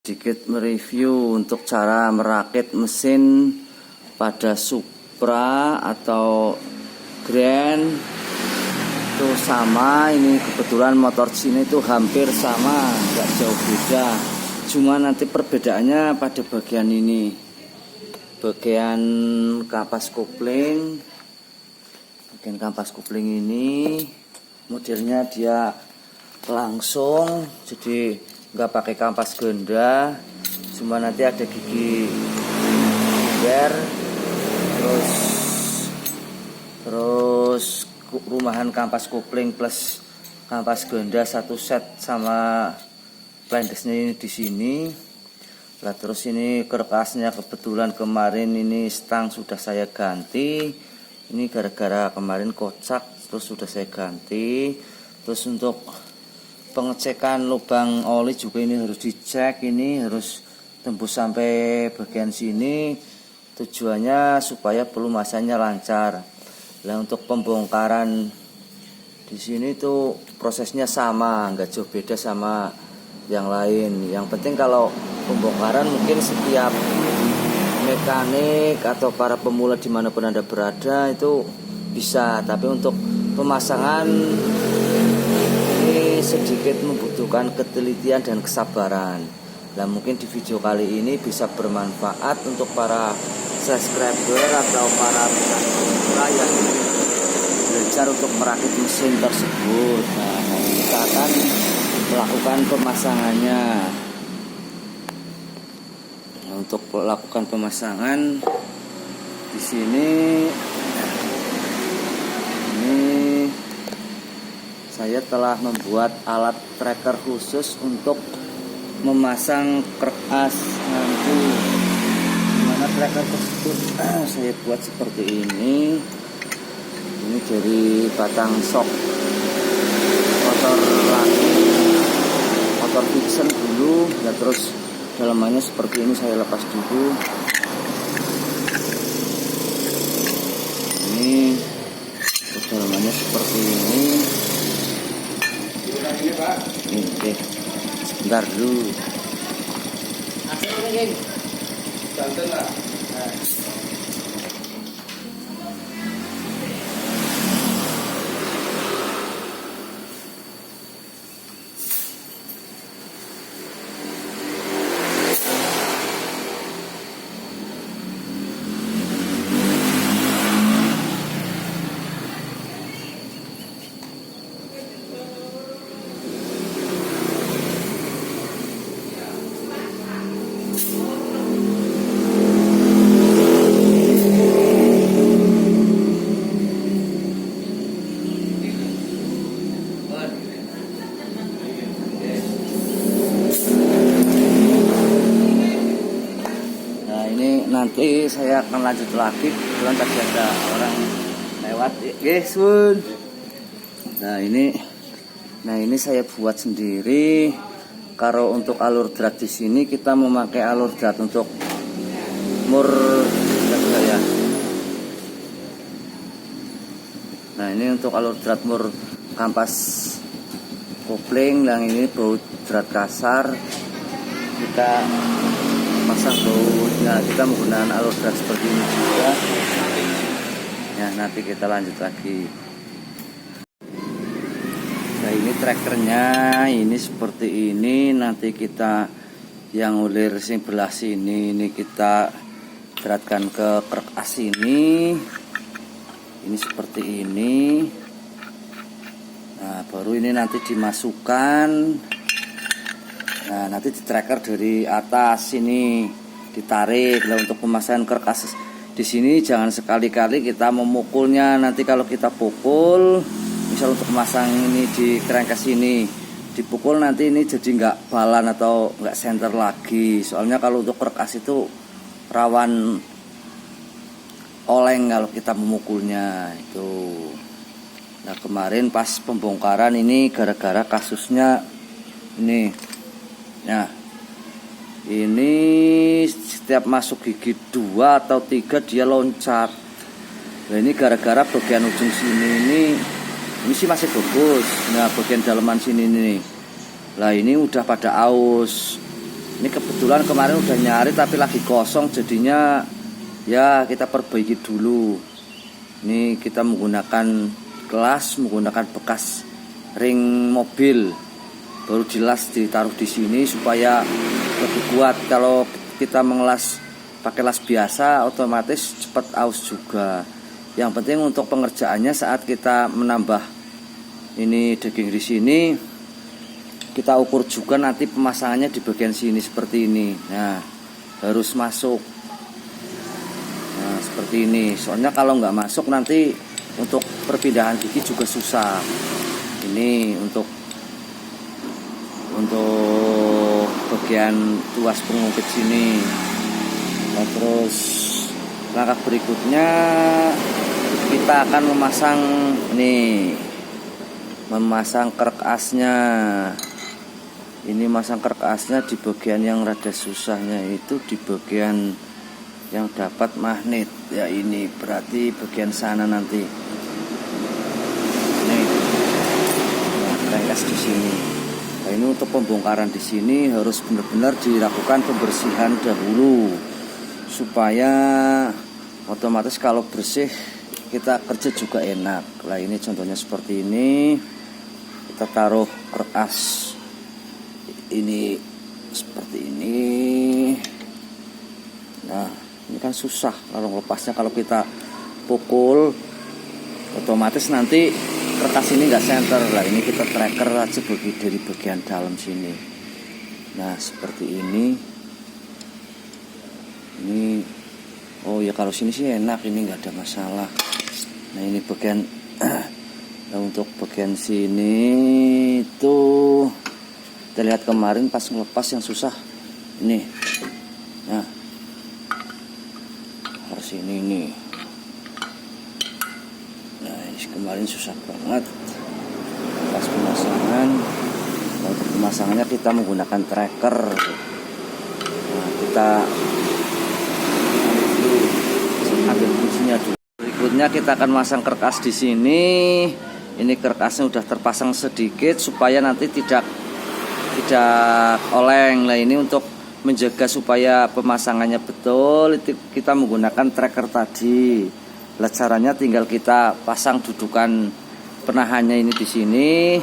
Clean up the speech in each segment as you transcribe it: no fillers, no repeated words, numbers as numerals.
Sedikit mereview untuk cara merakit mesin pada Supra atau Grand itu sama. Ini kebetulan motor sini itu hampir sama, nggak jauh beda, cuma nanti perbedaannya pada bagian ini, bagian kampas kopling. Bagian kampas kopling ini modelnya dia langsung, jadi nggak pakai kampas ganda, cuma nanti ada gigi gear, terus rumahan kampas kopling plus kampas ganda satu set sama blindesnya ini di sini. Lah terus ini kerkasnya kebetulan kemarin ini stang sudah saya ganti, ini gara-gara kemarin kocak terus sudah saya ganti. Terus untuk pengecekan lubang oli juga ini harus dicek, ini harus tembus sampai bagian sini, tujuannya supaya pelumasannya lancar. Nah untuk pembongkaran di sini tuh prosesnya sama, nggak jauh beda sama yang lain. Yang penting kalau pembongkaran mungkin setiap mekanik atau para pemula dimanapun Anda berada itu bisa, tapi untuk pemasangan ini sedikit membutuhkan ketelitian dan kesabaran. Nah mungkin di video kali ini bisa bermanfaat untuk para subscriber atau para pengguna yang belajar untuk merakit mesin tersebut. Nah kita akan melakukan pemasangannya. Nah, untuk melakukan pemasangan di sini saya telah membuat alat tracker khusus untuk memasang kerkas nanti. Dimana tracker tersebut saya buat seperti ini. Ini dari batang shock motor lagi, motor Vixen dulu. Ya terus dalamannya seperti ini saya lepas dulu. Ini terus dalamannya seperti ini. Oke, sebentar dulu. Nanti saya akan lanjut lagi, kebetulan tadi ada orang lewat. Yes, Bun. Nah ini saya buat sendiri. Kalau untuk alur drat di sini kita memakai alur drat untuk mur saya. Nah ini untuk alur drat mur kampas kopling, yang ini baut drat kasar. Kita pasang bautnya, kita menggunakan alur drat seperti ini juga. Ya nanti kita lanjut lagi. Nah ini trackernya ini seperti ini. Nanti kita yang ulir sebelah sini ini kita dratkan ke kerkas ini. Ini seperti ini. Nah baru ini nanti dimasukkan. Nah nanti di tracker dari atas ini ditarik. Nah untuk pemasangan kerkas di sini jangan sekali-kali kita memukulnya. Nanti kalau kita pukul, misal untuk memasang ini di kerangkas ini dipukul, nanti ini jadi nggak balan atau nggak senter lagi. Soalnya kalau untuk kerkas itu rawan oleng kalau kita memukulnya itu. Nah kemarin pas pembongkaran ini gara-gara kasusnya ini. Nah ini setiap masuk gigi 2 atau 3 dia loncat. Nah ini gara-gara bagian ujung sini ini sih masih bagus. Nah bagian dalaman sini nih, lah ini udah pada aus. Ini kebetulan kemarin udah nyari tapi lagi kosong, jadinya ya kita perbaiki dulu. Ini kita menggunakan gelas, menggunakan bekas ring mobil, baru dilas ditaruh di sini supaya lebih kuat. Kalau kita mengelas pakai las biasa otomatis cepat aus juga. Yang penting untuk pengerjaannya saat kita menambah ini daging di sini, kita ukur juga nanti pemasangannya di bagian sini seperti ini. Nah, harus masuk. Nah, seperti ini. Soalnya kalau nggak masuk nanti untuk perpindahan gigi juga susah. Ini untuk bagian tuas pengungkit sini. Nah, terus langkah berikutnya kita akan memasang kerek asnya. Ini masang kerek asnya di bagian yang rada susahnya itu di bagian yang dapat magnet. Ya ini berarti bagian sana nanti. Nih, nah, kerek as di sini. Nah, ini untuk pembongkaran di sini harus benar-benar dilakukan pembersihan dahulu supaya otomatis kalau bersih kita kerja juga enak. Nah ini contohnya seperti ini. Kita taruh kerek as ini seperti ini. Nah ini kan susah kalau lepasnya, kalau kita pukul otomatis nanti kertas ini nggak center. Lah ini kita tracker aja dari bagian dalam sini. Nah seperti ini. Ini oh ya kalau sini sih enak, ini nggak ada masalah. Nah ini bagian nah, untuk bagian sini itu kita lihat kemarin pas ngelepas yang susah ini. Nah harus ini. Nah ini kemarin susah banget pas pemasangan. Nah, untuk pemasangannya kita menggunakan tracker. Nah kita ambil kuncinya dulu. Berikutnya kita akan masang kertas di sini. Ini kertasnya udah terpasang sedikit supaya nanti tidak oleng. Nah ini untuk menjaga supaya pemasangannya betul, itu kita menggunakan tracker tadi. Nah caranya tinggal kita pasang dudukan penahannya ini di sini.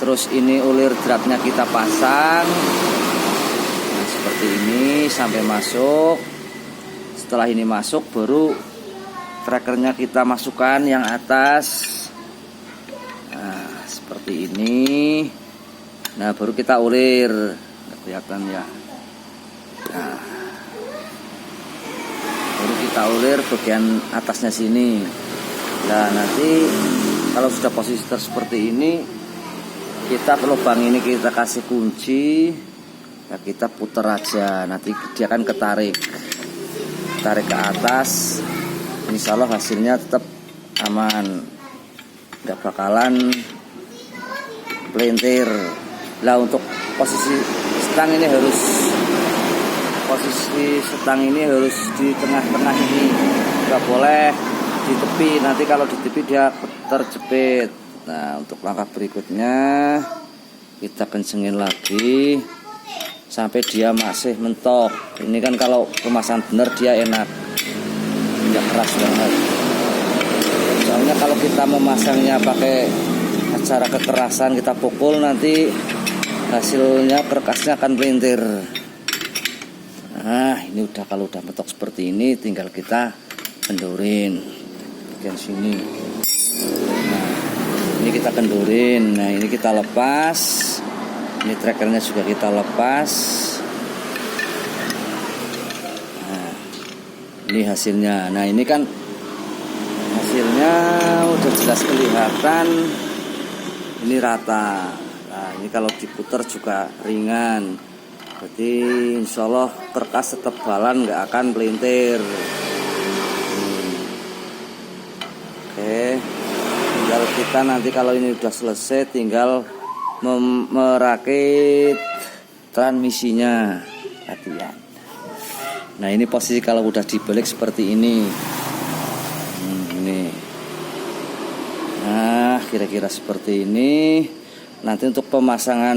Terus ini ulir dratnya kita pasang. Nah seperti ini sampai masuk. Setelah ini masuk baru trackernya kita masukkan yang atas. Nah seperti ini. Nah baru kita ulir. Nggak kelihatan ya. Nah baru kita ulir bagian atasnya sini. Nah nanti kalau sudah posisi seperti ini, kita ke lubang ini kita kasih kunci. Ya kita putar aja. Nanti dia akan tarik ke atas. Insya Allah hasilnya tetap aman, nggak bakalan pelintir. Lah untuk posisi stang ini harus di tengah-tengah ini, nggak boleh di tepi. Nanti kalau di tepi dia terjepit. Nah untuk langkah berikutnya kita kencengin lagi sampai dia masih mentok. Ini kan kalau pemasangan bener dia enak, nggak keras banget. Soalnya kalau kita memasangnya pakai cara kekerasan, kita pukul nanti hasilnya kertasnya akan melintir. Nah ini udah, kalau udah mentok seperti ini tinggal kita kendorin bagian sini. Nah ini kita kendorin. Nah ini kita lepas. Ini trackernya juga kita lepas. Nah ini hasilnya. Nah ini kan hasilnya udah jelas kelihatan. Ini rata. Nah ini kalau diputar juga ringan. Berarti insya Allah kertas ketebalan nggak akan melintir. Oke, tinggal kita nanti kalau ini udah selesai tinggal merakit transmisinya. Latihan. Nah ini posisi kalau udah dibalik seperti ini. Ini. Nah kira-kira seperti ini. Nanti untuk pemasangan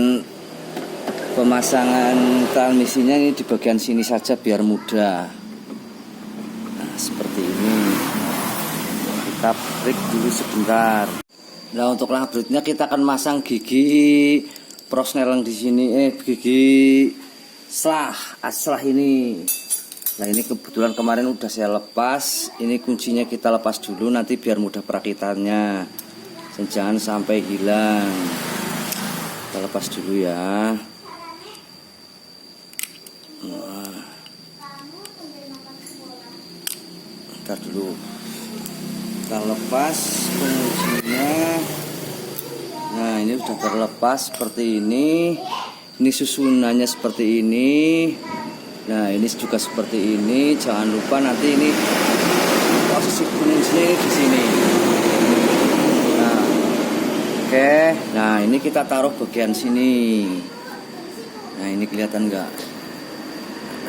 pemasangan transmisinya ini di bagian sini saja biar mudah. Nah, seperti ini. Kita break dulu sebentar. Nah, untuk labriknya kita akan masang gigi prosneleng di sini, gigi selah ini. Nah, ini kebetulan kemarin udah saya lepas. Ini kuncinya kita lepas dulu nanti biar mudah perakitannya. Jangan sampai hilang. Kita lepas dulu ya. Nah, ntar dulu. Kita lepas kuncinya. Nah, ini udah terlepas seperti ini. Ini susunannya seperti ini. Nah, ini juga seperti ini. Jangan lupa nanti ini posisi kuncinya di sini. Nah, oke. Nah, ini kita taruh bagian sini. Nah, ini kelihatan enggak?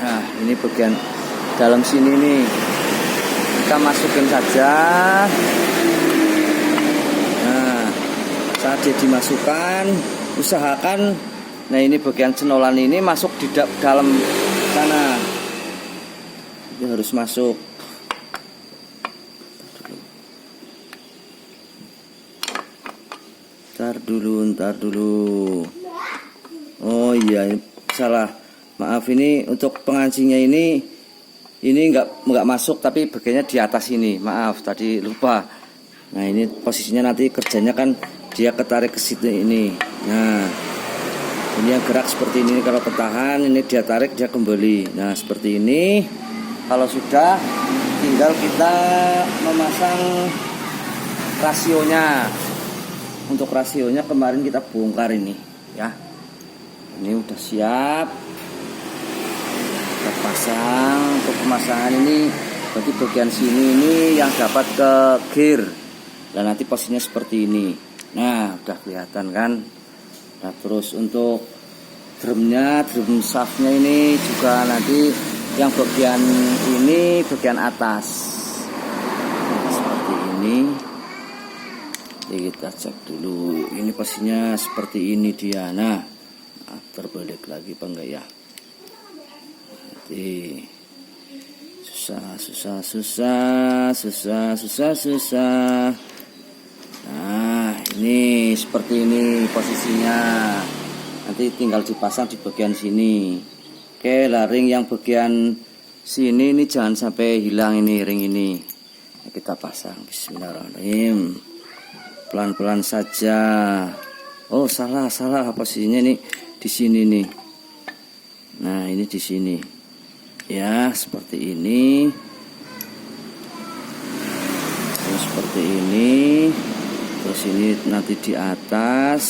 Nah, ini bagian dalam sini nih. Kita masukin saja. Nah, saat dia dimasukkan, usahakan. Nah, ini bagian cenolan ini masuk di dalam sana. Dia harus masuk. Ntar dulu. Oh iya, salah. Maaf, ini untuk pengancingnya ini nggak masuk, tapi bagiannya di atas ini. Maaf, tadi lupa. Nah, ini posisinya nanti kerjanya kan dia ketarik ke situ ini. Nah, ini yang gerak seperti ini. Kalau ketahan, ini dia tarik, dia kembali. Nah, seperti ini. Kalau sudah, tinggal kita memasang rasionya. Untuk rasionya kemarin kita bongkar ini, ya. Ini udah siap. Kita pasang. Untuk pemasangan ini, bagi bagian sini ini yang dapat ke gear. Dan nanti posisinya seperti ini. Nah, udah kelihatan kan? Nah, terus untuk drumnya, drum shaftnya ini juga nanti yang bagian ini bagian atas. Nah, seperti ini. Jadi kita cek dulu. Ini posisinya seperti ini dia. Nah, terbalik lagi apa enggak ya? Nanti susah. Nah, ini seperti ini posisinya. Nanti tinggal dipasang di bagian sini. Oke, ring yang bagian sini ini jangan sampai hilang ini ring ini. Nah, kita pasang. Bismillahirrahmanirrahim. Pelan-pelan saja. Oh, salah posisinya ini di sini nih. Nah, ini di sini. Ya, seperti ini. Terus seperti ini. Terus ini nanti di atas.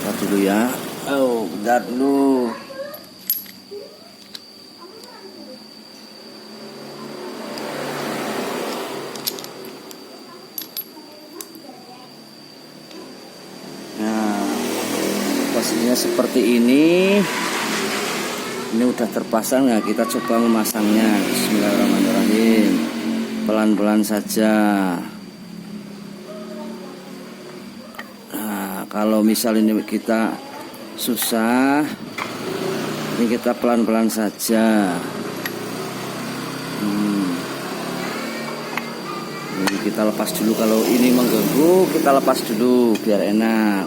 Lihat dulu ya. Oh, bentar dulu. Nah, posisinya seperti ini. Ini udah terpasang ya, kita coba memasangnya. Bismillahirrahmanirrahim. Pelan-pelan saja. Nah, kalau misal ini kita susah, ini kita pelan-pelan saja. Ini kita lepas dulu. Kalau ini mengganggu, kita lepas dulu biar enak.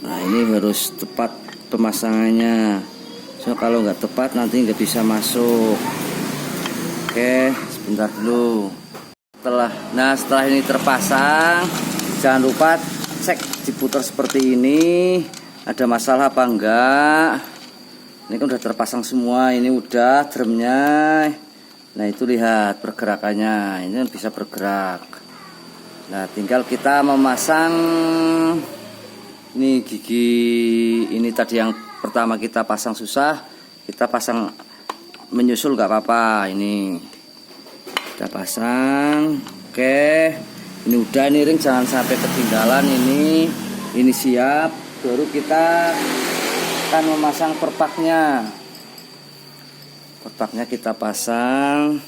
Nah, ini harus tepat pemasangannya. So, kalau nggak tepat nanti nggak bisa masuk. Oke, sebentar dulu. Setelah ini terpasang, jangan lupa cek diputar seperti ini. Ada masalah apa enggak? Ini kan udah terpasang semua. Ini udah drumnya. Nah, itu lihat pergerakannya. Ini bisa bergerak. Nah, tinggal kita memasang. Ini gigi ini tadi yang pertama kita pasang susah, kita pasang menyusul gak apa-apa. Ini kita pasang. Oke, ini udah, ini ring jangan sampai ketinggalan. Ini siap. Baru kita akan memasang perpaknya. Perpaknya kita pasang.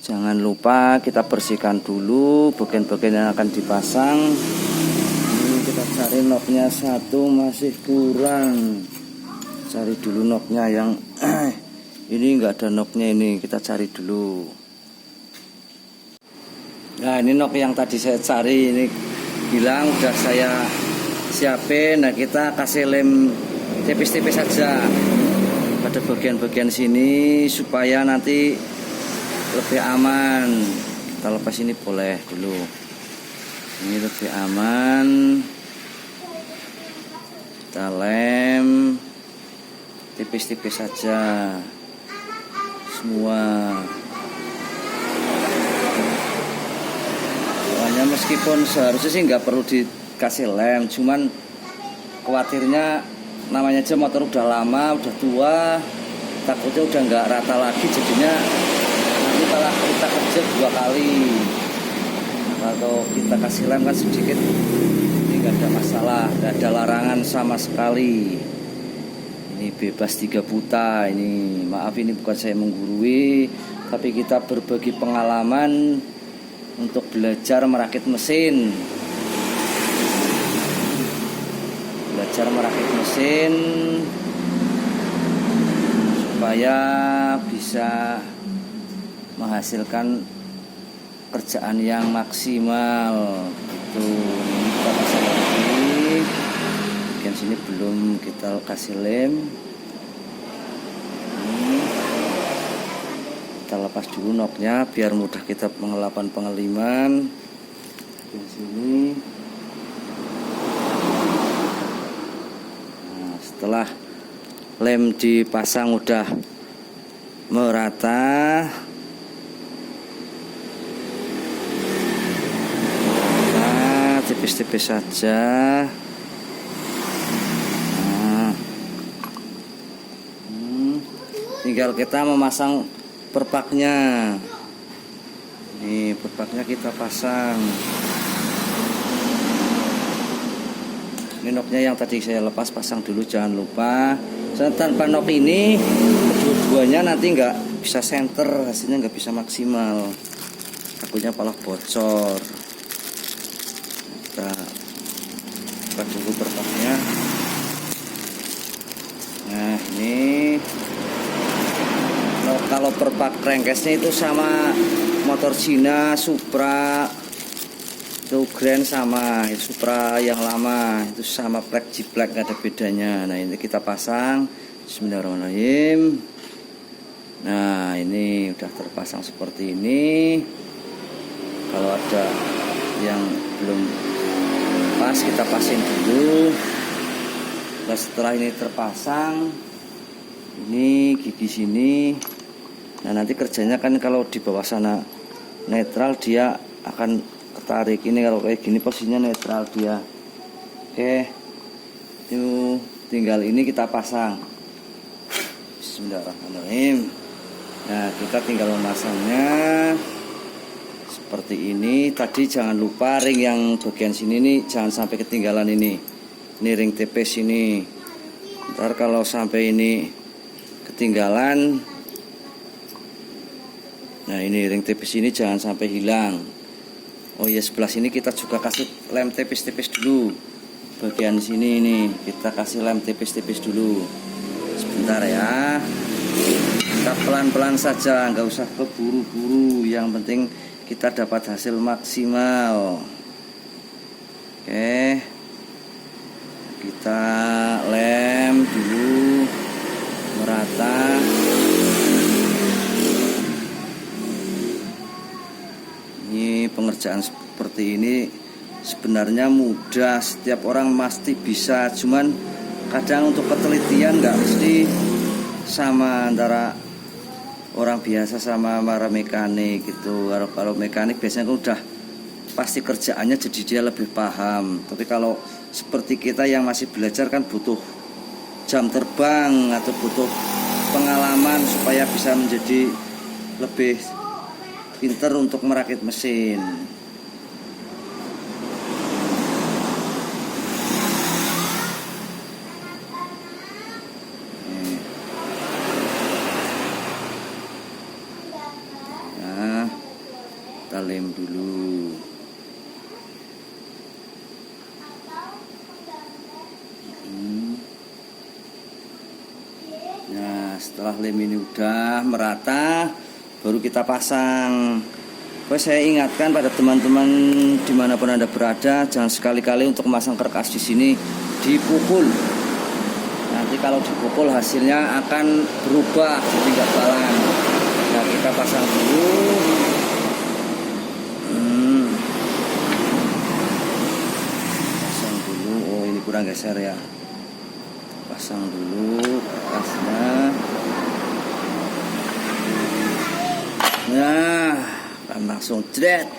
Jangan lupa kita bersihkan dulu bagian-bagian yang akan dipasang. Ini kita cari noknya satu masih kurang. Cari dulu noknya yang ini enggak ada noknya, ini kita cari dulu. Nah, ini nok yang tadi saya cari ini bilang udah saya siapin. Nah, kita kasih lem tipis-tipis saja pada bagian-bagian sini supaya nanti lebih aman. Kita lepas ini boleh dulu, ini lebih aman. Kita lem tipis-tipis saja semua. Soalnya meskipun seharusnya sih nggak perlu dikasih lem, cuman khawatirnya namanya aja motor udah lama, udah tua, takutnya udah nggak rata lagi, jadinya nanti malah kita kerja 2 kali. Kalau kita kasih lem kan sedikit, ini nggak ada masalah, nggak ada larangan sama sekali. Ini bebas 3 buta. Ini maaf, ini bukan saya menggurui, tapi kita berbagi pengalaman untuk belajar merakit mesin. Belajar merakit mesin supaya bisa menghasilkan kerjaan yang maksimal. Itu kita pasang lagi. Bagian sini belum kita kasih lem. Kita lepas dulu noknya biar mudah kita pengelapan pengeliman. Di sini. Nah, setelah lem dipasang udah merata, tipis-tipis saja. Nah, tinggal kita memasang perpaknya. Nih perpaknya kita pasang. Ini noknya yang tadi saya lepas, pasang dulu jangan lupa. Tanpa nok ini kedua-duanya nanti nggak bisa center, hasilnya nggak bisa maksimal, takutnya malah bocor. Kita buka dulu perpaknya. Nah, ini kalau perpak crankcase-nya itu sama motor Cina Supra itu Grand, sama Supra yang lama itu sama plek jiplek, nggak ada bedanya. Nah, ini kita pasang. Bismillahirrahmanirrahim. Nah, ini udah terpasang seperti ini. Kalau ada yang belum pas kita pasang dulu. Nah, setelah ini terpasang, ini gigi sini. Nah, nanti kerjanya kan kalau di bawah sana netral, dia akan ketarik. Ini kalau kayak gini posisinya netral dia. Oke, itu tinggal ini kita pasang. Bismillahirrahmanirrahim. Nah, kita tinggal memasangnya seperti ini. Tadi jangan lupa ring yang bagian sini nih jangan sampai ketinggalan ini. Ini ring TPS ini. Ntar kalau sampai ini ketinggalan, nah ini ring TPS ini jangan sampai hilang. Oh ya, sebelah sini kita juga kasih lem tipis-tipis dulu. Bagian sini ini kita kasih lem tipis-tipis dulu. Sebentar ya. Kita pelan-pelan saja, nggak usah keburu-buru. Yang penting kita dapat hasil maksimal. Oke. Kita lem dulu merata. Ini pengerjaan seperti ini sebenarnya mudah, setiap orang pasti bisa, cuman kadang untuk ketelitian nggak mesti sama antara orang biasa sama para mekanik gitu. Kalau mekanik biasanya kan udah pasti kerjaannya, jadi dia lebih paham. Tapi kalau seperti kita yang masih belajar kan butuh jam terbang atau butuh pengalaman supaya bisa menjadi lebih pinter untuk merakit mesin. Nah, lem dulu. Nah, setelah lem ini udah merata, baru kita pasang. Saya ingatkan pada teman-teman dimanapun Anda berada, jangan sekali-kali untuk memasang kerkas di sini dipukul. Nanti kalau dipukul hasilnya akan berubah jadi nggak balan. Nah, kita pasang dulu. Pasang dulu. Oh, ini kurang geser ya. Pasang dulu kerkasnya. Nah, kan langsung jret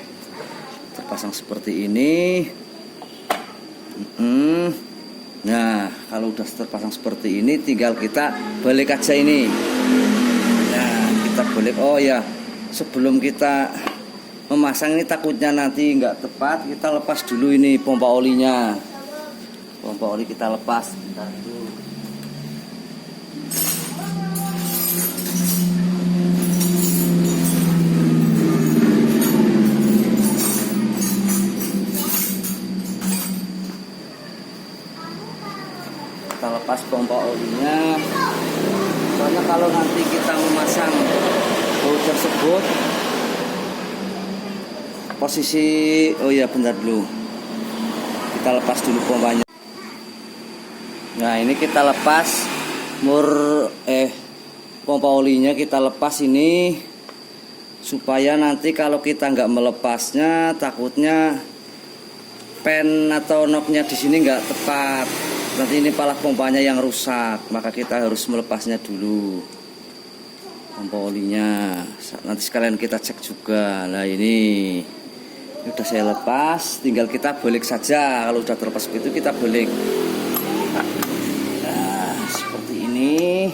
terpasang seperti ini. Nah, kalau udah terpasang seperti ini, tinggal kita balik aja ini. Nah, kita balik. Oh ya, sebelum kita memasang ini takutnya nanti nggak tepat, kita lepas dulu ini pompa olinya. Pompa oli kita lepas. Bentar dulu. Kita lepas pompa olinya, soalnya kalau nanti kita memasang baut tersebut posisi, oh ya bentar dulu, kita lepas dulu pompanya. Nah, ini kita lepas pompa olinya kita lepas ini, supaya nanti kalau kita nggak melepasnya takutnya pen atau knocknya di sini nggak tepat. Nanti ini pala pompanya yang rusak, maka kita harus melepasnya dulu pompa olinya. Nanti sekalian kita cek juga. Nah, ini udah saya lepas, tinggal kita balik saja. Kalau udah terlepas begitu kita balik. Nah, seperti ini.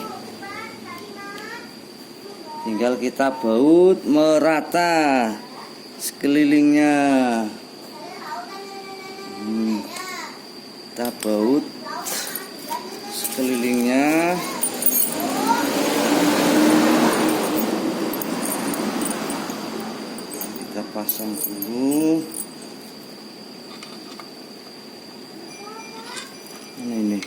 Tinggal kita baut merata sekelilingnya. Kita baut sekelilingnya. Kita pasang dulu. Ini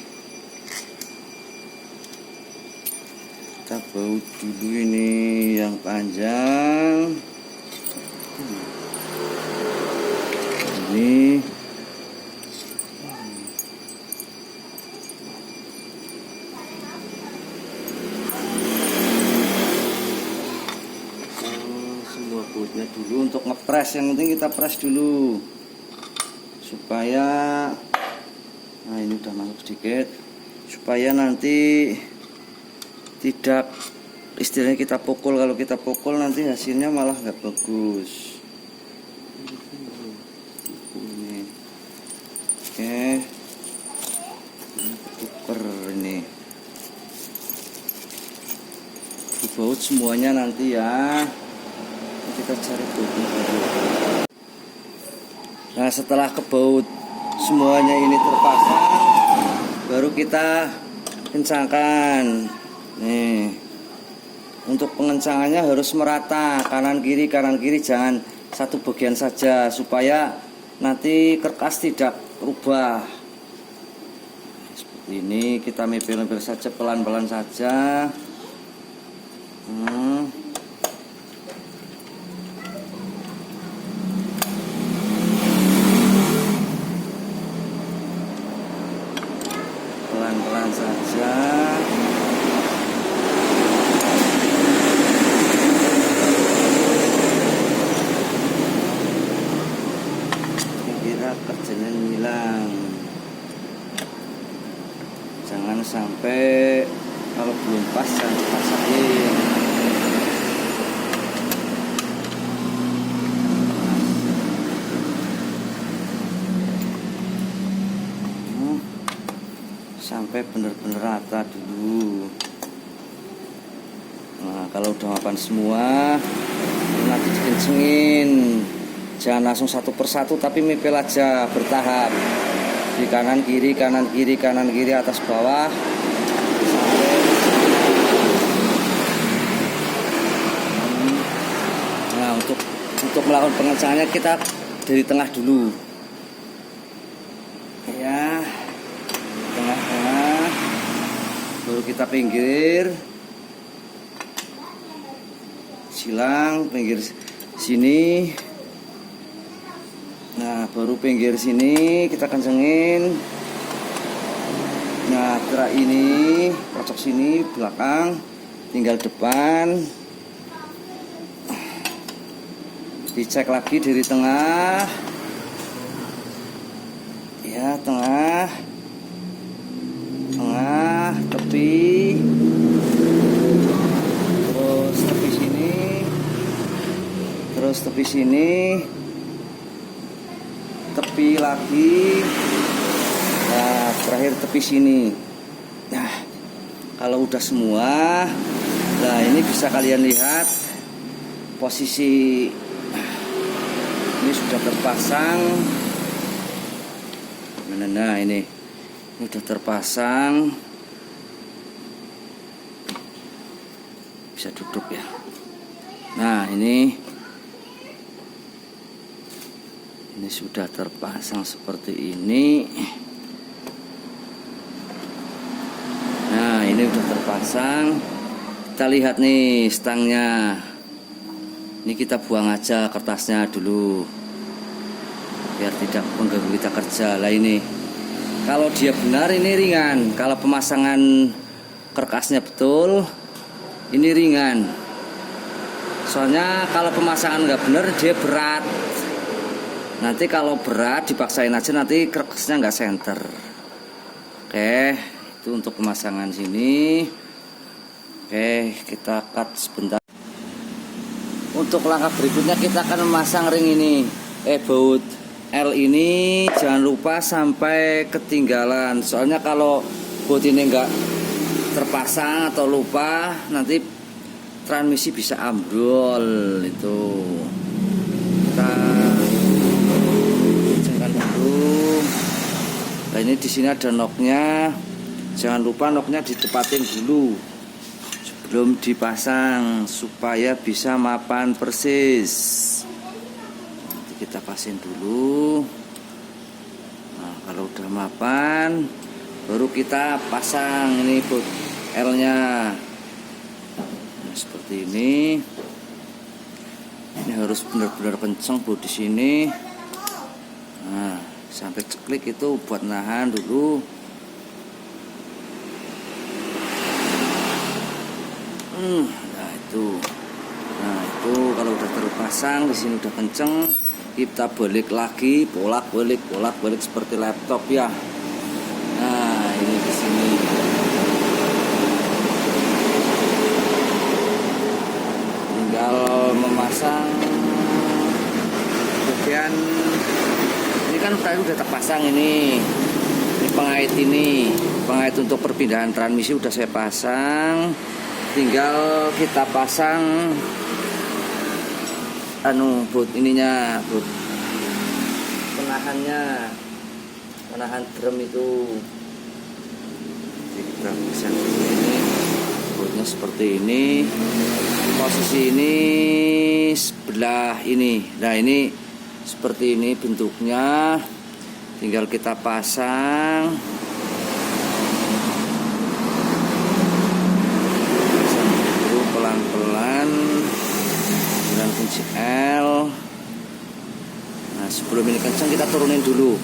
kita baut dulu ini yang panjang. Ini bautnya dulu untuk ngepres. Yang penting kita press dulu supaya, nah ini udah masuk sedikit, supaya nanti tidak istilahnya kita pukul. Kalau kita pukul nanti hasilnya malah nggak bagus. Oke, tuker ini dibaut semuanya nanti ya. Kita cari bautnya dulu. Nah, setelah kebaut semuanya ini terpasang, baru kita kencangkan. Nih, untuk pengencangannya harus merata, kanan kiri, jangan satu bagian saja, supaya nanti kerkas tidak rubah. Seperti ini, kita mepel-mepel saja, pelan-pelan saja. Pelan-pelan saja. Kira-kira kerjanya hilang. Jangan sampai kalau belum pas jangan dipaksain. Sampai benar-benar rata dulu. Nah, kalau udah mapan semua, nanti dikencengin. Jangan langsung satu persatu, tapi mepel aja bertahap. Di kanan kiri, atas bawah. Nah, untuk melakukan pengecangannya kita dari tengah dulu ya, tengah-tengah, baru kita pinggir, silang pinggir sini. Nah baru pinggir sini kita kencengin. Nah gerak ini pojok sini belakang, tinggal depan. Dicek lagi dari tengah ya, tengah tepi, terus tepi sini, terus tepi sini, tepi lagi. Nah terakhir tepi sini. Nah kalau udah semua, nah ini bisa kalian lihat posisi ini sudah terpasang. Nah ini udah terpasang, bisa duduk ya. Nah ini sudah terpasang seperti ini. Nah ini udah terpasang. Kita lihat nih stangnya. Ini kita buang aja kertasnya dulu biar tidak mengganggu kita kerja. Lah ini kalau dia benar ini ringan, kalau pemasangan kertasnya betul ini ringan. Soalnya kalau pemasangan nggak benar dia berat. Nanti kalau berat dipaksain aja nanti kertasnya nggak center. Oke, itu untuk pemasangan sini. Oke, kita cut sebentar. Untuk langkah berikutnya kita akan memasang ring ini, baut L ini jangan lupa sampai ketinggalan. Soalnya kalau baut ini enggak terpasang atau lupa, nanti transmisi bisa ambrol. Itu kita kencangkan dulu. Nah ini di sini ada noknya, jangan lupa noknya ditepatin dulu belum dipasang supaya bisa mapan persis. Nanti kita pasin dulu. Nah kalau udah mapan baru kita pasang ini baut L nya. Nah, seperti ini harus benar-benar kencang baut di sini. Nah sampai ceklik itu buat nahan dulu. Nah itu kalau udah terpasang di sini udah kenceng, kita balik lagi, bolak-balik seperti laptop ya. Nah ini di sini. Tinggal memasang bagian ini kan tadi udah terpasang ini pengait untuk perpindahan transmisi udah saya pasang. Tinggal kita pasang baut ininya, baut penahan drum itu. Kita pasang ini, bautnya seperti ini. Posisi ini sebelah ini. Nah ini seperti ini bentuknya. Tinggal kita pasang. Pelan-pelan dengan kunci L. Nah sebelum ini kencang kita turunin dulu.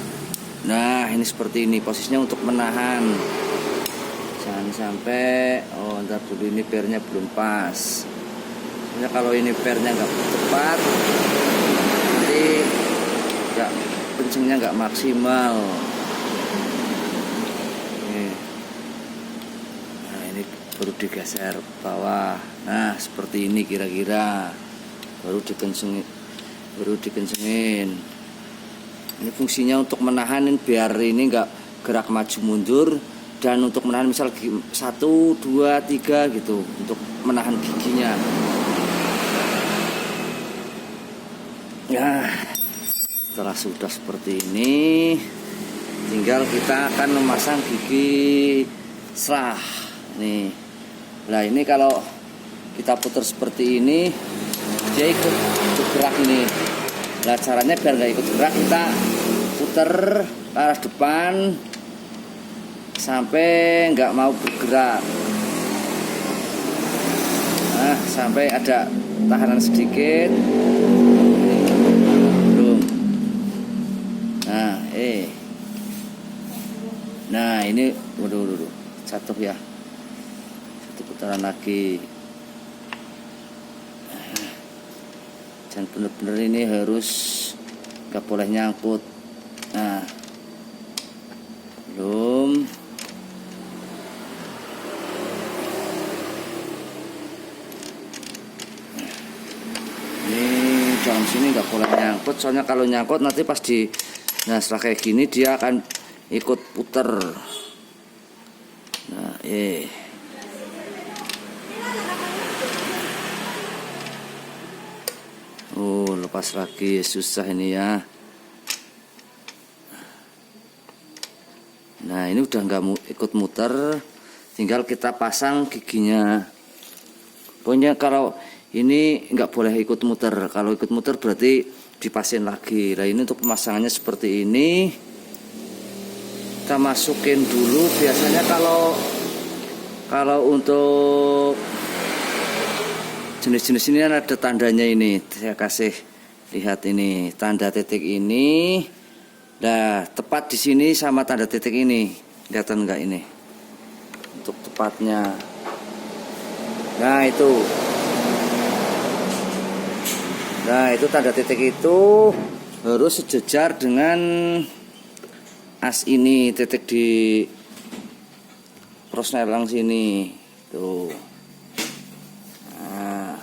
Nah ini seperti ini posisinya untuk menahan. Jangan sampai ntar dulu ini pernya belum pas. Soalnya kalau ini pernya nggak tepat nanti kencangnya nggak maksimal. Baru digeser bawah. Nah seperti ini kira-kira baru dikencengin. Ini fungsinya untuk menahan biar ini enggak gerak maju mundur, dan untuk menahan misal 1, 2, 3 gitu untuk menahan giginya. Nah setelah sudah seperti ini tinggal kita akan memasang gigi selah nih. Nah ini kalau kita putar seperti ini dia ikut bergerak ini. Nah caranya biar nggak ikut gerak, kita puter ke arah depan sampai nggak mau bergerak. Nah sampai ada tahanan sedikit. Belum. Nah ini waduh jatuh ya. Satu putaran lagi. Dan bener-bener ini harus nggak boleh nyangkut. Nah belum. Ini dalam sini nggak boleh nyangkut, soalnya kalau nyangkut nanti pas di, nah setelah kayak gini dia akan ikut puter. Nah lepas lagi, susah ini ya. Nah ini udah nggak ikut muter, tinggal kita pasang giginya. Pokoknya kalau ini nggak boleh ikut muter, kalau ikut muter berarti dipasin lagi. Nah ini untuk pemasangannya seperti ini. Kita masukin dulu. Biasanya kalau untuk jenis-jenis ini ada tandanya ini. Saya kasih lihat ini tanda titik ini. Nah tepat di sini sama tanda titik ini, kelihatan nggak ini untuk tepatnya. Nah itu tanda titik itu harus sejajar dengan as ini, titik di prosnelang sini tuh. Nah,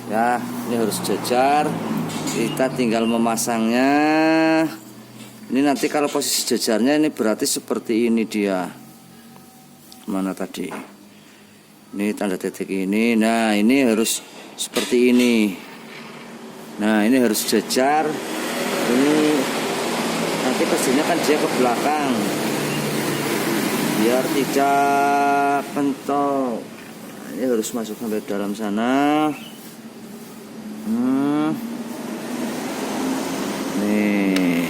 ya ini harus sejajar. Kita tinggal memasangnya. Ini nanti kalau posisi sejajarnya ini berarti seperti ini dia. Mana tadi? Ini tanda titik ini. Nah ini harus seperti ini. Nah ini harus sejajar. Ini nanti pastinya kan dia ke belakang biar tidak pentol. Ini harus masuk sampai dalam sana. Nih.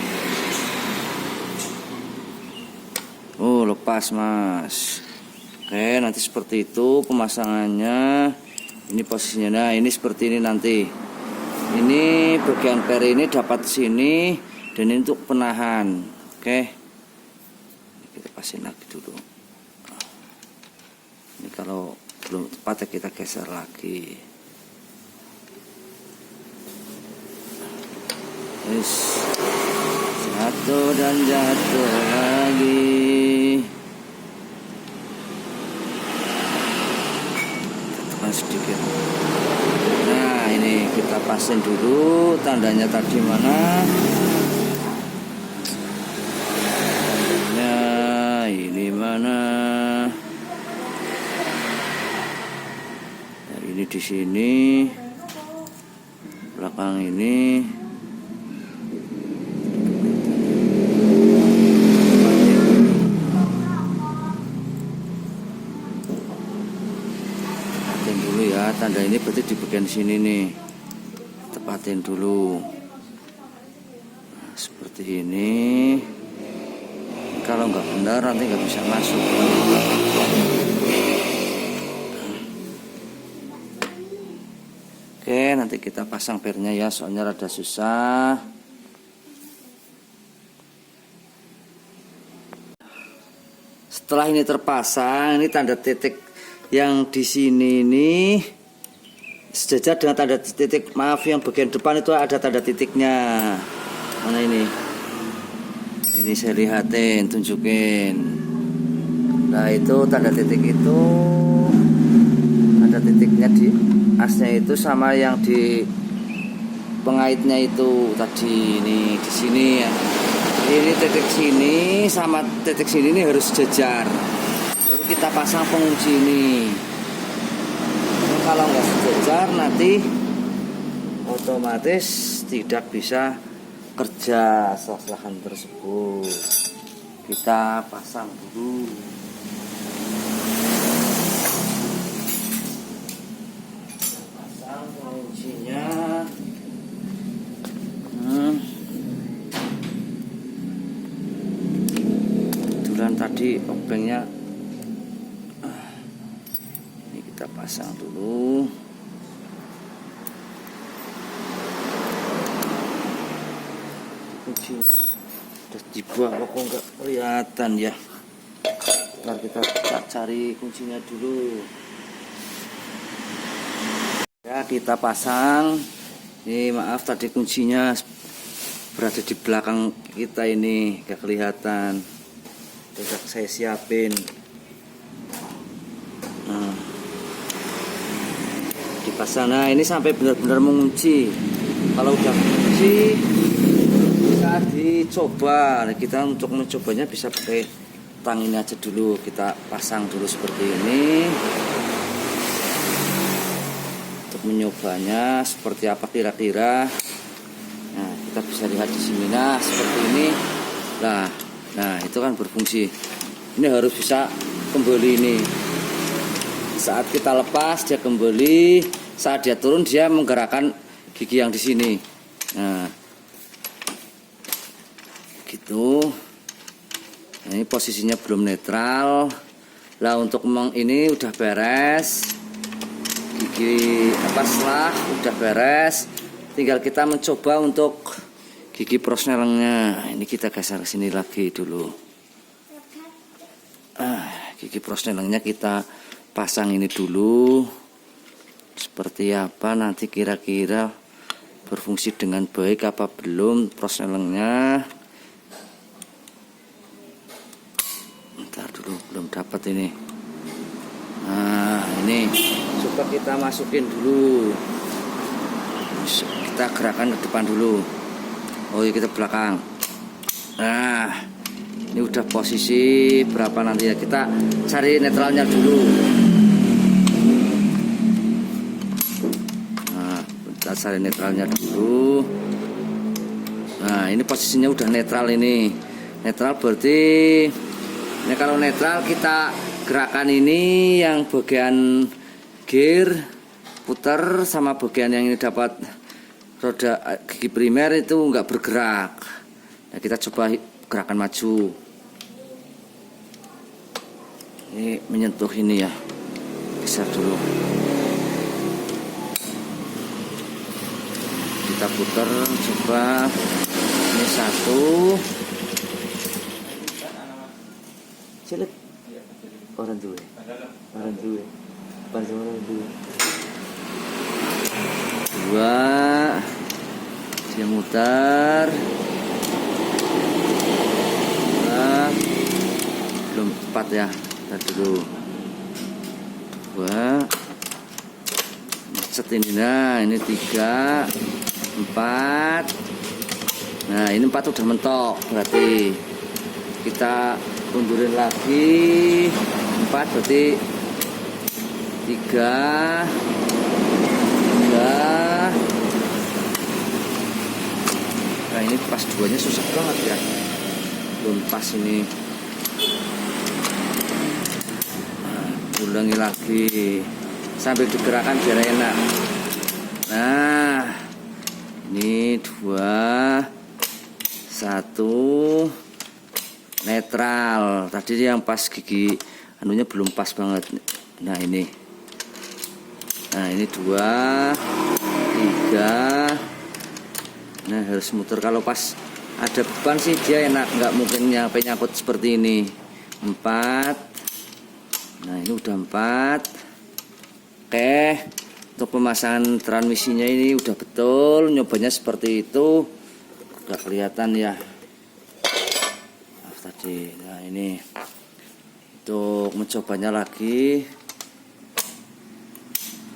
Lepas mas. Oke nanti seperti itu pemasangannya. Ini posisinya. Nah ini seperti ini nanti. Ini bagian per ini dapat sini. Dan ini untuk penahan. Oke. Kita pasin lagi dulu. Ini kalau belum tepat ya kita geser lagi. Jatuh dan jatuh lagi. Tekan sedikit. Nah ini kita pasin dulu. Tandanya tadi mana? Ini mana? Nah, ini di sini, belakang ini. Tepatin dulu ya, tanda ini berarti di bagian sini nih. Tepatin dulu. Nah, seperti ini. Kalau nggak benar nanti nggak bisa masuk. Oke nanti kita pasang pernya ya, soalnya rada susah. Setelah ini terpasang, ini tanda titik yang di sini ini sejajar dengan tanda titik, maaf yang bagian depan itu ada tanda titiknya. Mana ini? Ini saya lihatin, tunjukin. Nah itu tanda titik itu, tanda titiknya di asnya itu sama yang di pengaitnya itu tadi. Ini di sini ya. Ini titik sini sama titik sini ini harus sejajar. Baru kita pasang pengunci ini. Kalau nggak sejajar nanti otomatis tidak bisa kerja selah-selahan tersebut. Kita pasang dulu. Pasang penguncinya. tadi obengnya. Ini kita pasang dulu. Kuncinya udah di bawah kok nggak kelihatan ya. Ntar kita cari kuncinya dulu. Ya, kita pasang. Ini maaf tadi kuncinya berada di belakang kita ini, gak kelihatan. Udah saya siapin. Nah, dipasang. Nah, ini sampai benar-benar mengunci. Kalau udah mengunci bisa dicoba. Nah, kita untuk mencobanya bisa pakai tang ini aja dulu. Kita pasang dulu seperti ini. Untuk menyobanya seperti apa kira-kira. Nah, kita bisa lihat di sini. Nah, seperti ini. Nah, itu kan berfungsi. Ini harus bisa kembali ini. Saat kita lepas dia kembali, saat dia turun dia menggerakkan gigi yang di sini. Nah, gitu. Nah, ini posisinya belum netral. Lah untuk ini udah beres. Gigi setelah udah beres, tinggal kita mencoba untuk gigi prosnelengnya. Ini kita geser ke sini lagi dulu. Gigi prosnelengnya kita pasang ini dulu. Seperti apa nanti kira-kira berfungsi dengan baik apa belum prosnelengnya. Bentar dulu, belum dapat ini. Nah, ini coba kita masukin dulu. Kita gerakan ke depan dulu. Oh, iya, kita belakang. Nah, ini udah posisi berapa nanti ya? Kita cari netralnya dulu. Nah, kita cari netralnya dulu. Nah, ini posisinya udah netral ini. Netral berarti ini kalau netral kita gerakan ini yang bagian gear putar sama bagian yang ini dapat roda gigi primer itu nggak bergerak. Nah, kita coba gerakan maju. Ini menyentuh ini ya, geser dulu. Kita putar coba. Ini satu. Cilik. Orang dulu. Dua, dia mutar. Dua, belum tepat ya. Kita dulu. Dua, set ini. Nah, ini tiga, empat. Nah, ini empat udah mentok. Berarti kita undurin lagi. Empat berarti tiga. Nah, ini pas duanya susah banget ya, belum pas ini. Nah, ulangi lagi sambil digerakkan biar enak. Nah, ini dua, satu, netral. Tadi yang pas gigi anunya belum pas banget. Nah, ini dua, tiga. Nah, harus muter. Kalau pas ada beban sih dia enak, nggak mungkin nyangkut seperti ini. Empat. Nah, ini udah empat. Oke, untuk pemasangan transmisinya ini udah betul. Nyobanya seperti itu. Udah kelihatan ya. Tadi. Nah, ini untuk mencobanya lagi.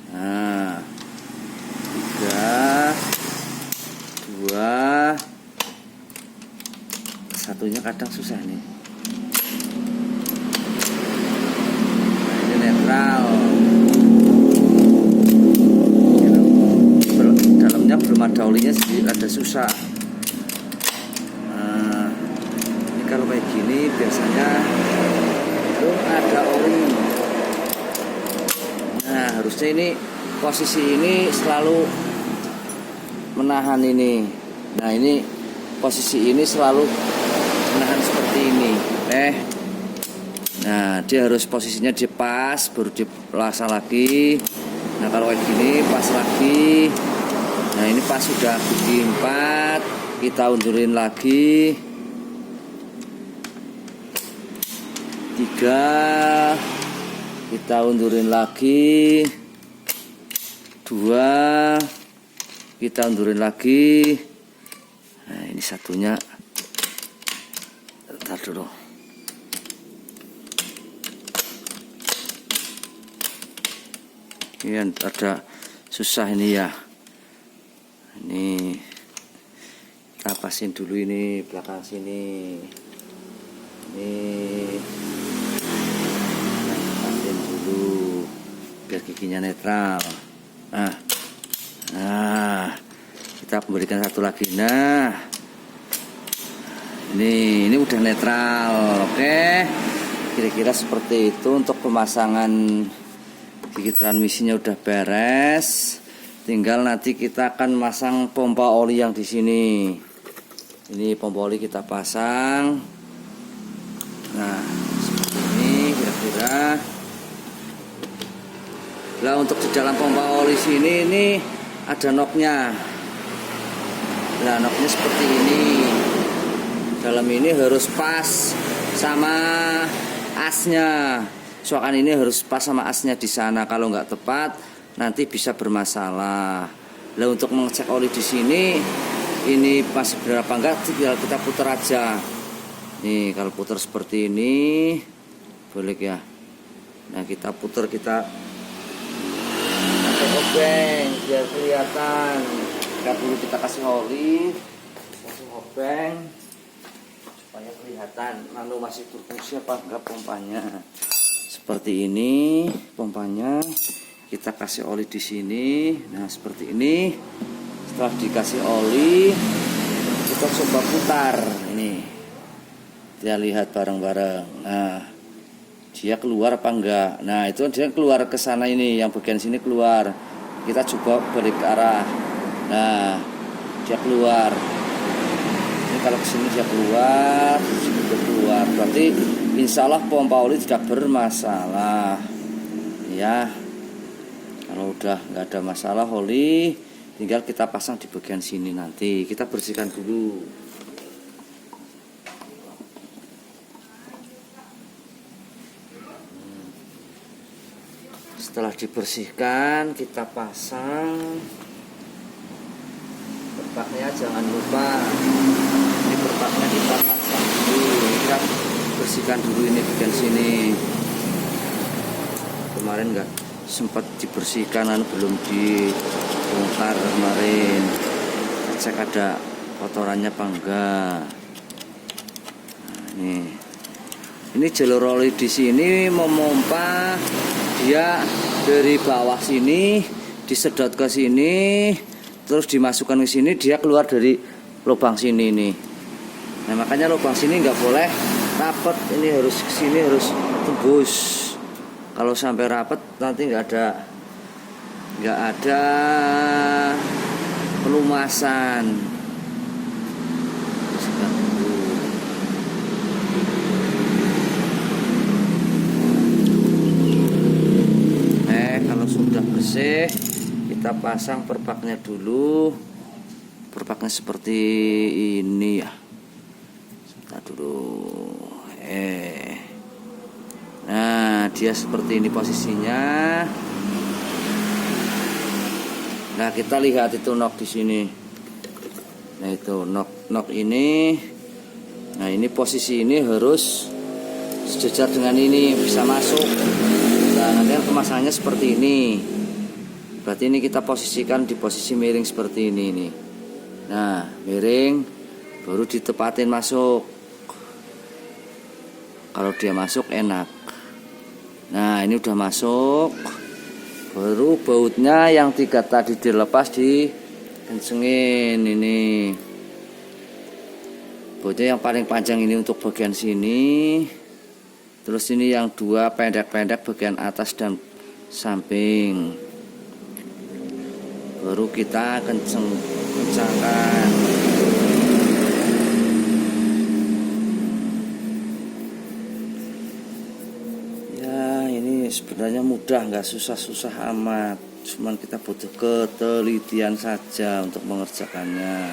Nah, tiga, dua, satunya kadang susah nih. Nah, ini netral. Dalamnya belum ada olinya, sedikit ada susah. Nah, ini kalau kayak gini biasanya belum ada oli. Nah, harusnya ini posisi ini selalu menahan ini. Nah, ini posisi ini selalu menahan seperti ini. Nah, dia harus posisinya di pas, baru dipasang lagi. Nah, kalau kayak gini pas lagi. Nah, ini pas sudah gigi 4, kita undurin lagi. 3, kita undurin lagi. 2, kita undurin lagi. Nah, ini satunya. Bentar dulu. Ini ada susah ini ya. Ini kita pasin dulu ini belakang sini. Ini pasin dulu biar giginya netral. Nah, kita kembalikan satu lagi. Nah, ini udah netral. Oke, kira-kira seperti itu untuk pemasangan gigi transmisinya udah beres. Tinggal nanti kita akan masang pompa oli yang di sini. Ini pompa oli kita pasang. Nah, seperti ini kira-kira. Nah, untuk di dalam pompa oli sini ini ada noknya. Nah, noknya seperti ini. Dalam ini harus pas sama asnya. Soalnya ini harus pas sama asnya di sana. Kalau nggak tepat, nanti bisa bermasalah. Nah, untuk mengecek oli di sini, ini pas berapa enggak, tinggal kita putar aja. Nih, kalau putar seperti ini, boleh ya. Nah, kita putar, kita pakai obeng biar kelihatan. Kita dulu kita kasih oli, kasih obeng supaya kelihatan. Lalu masih berfungsi apa enggak pompanya. Seperti ini pompanya, kita kasih oli di sini. Nah, seperti ini. Setelah dikasih oli, kita coba putar. Ini kita lihat bareng-bareng. Nah, dia keluar apa enggak? Nah, itu dia keluar ke sana, ini yang bagian sini keluar. Kita coba balik ke arah. Nah, dia keluar. Ini kalau kesini dia keluar, sini dia keluar. Berarti insya Allah pompa oli tidak bermasalah. Ya, kalau udah nggak ada masalah oli, tinggal kita pasang di bagian sini. Nanti kita bersihkan dulu. Setelah dibersihkan, kita pasang. Perpaknya jangan lupa, ini perpaknya kita pasang dulu. Kita bersihkan dulu ini bagian sini. Kemarin nggak sempat dibersihkan, belum dibongkar kemarin. Cek ada kotorannya apa enggak. Nah, ini jalur oli di sini memompa, dia dari bawah sini disedot ke sini, terus dimasukkan ke sini, dia keluar dari lubang sini nih. Nah, makanya lubang sini nggak boleh rapet, ini harus ke sini, harus tembus. Kalau sampai rapet nanti nggak ada pelumasan. Kalau sudah bersih, kita pasang perpaknya dulu. Perpaknya seperti ini ya. Sebentar dulu. Nah, dia seperti ini posisinya. Nah, kita lihat itu nok di sini. Nah, itu nok ini. Nah, ini posisi ini harus sejajar dengan ini, bisa masuk. Nah, nanti pemasangannya seperti ini. Berarti ini kita posisikan di posisi miring seperti ini nih. Nah, miring, baru ditepatin masuk. Kalau dia masuk enak. Nah, ini udah masuk. Baru bautnya yang 3 tadi dilepas, dikencengin ini. Bautnya yang paling panjang ini untuk bagian sini. Terus ini yang 2 pendek-pendek bagian atas dan samping. Baru kita kencangkan. sebenarnya mudah, nggak susah-susah amat, cuman kita butuh ketelitian saja untuk mengerjakannya.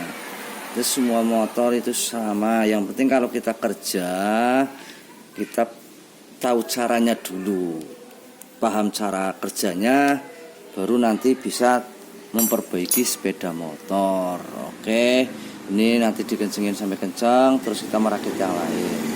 Terus semua motor itu sama, yang penting kalau kita kerja kita tahu caranya dulu, paham cara kerjanya, baru nanti bisa memperbaiki sepeda motor. Oke, ini nanti dikencengin sampai kencang, terus kita merakit yang lain.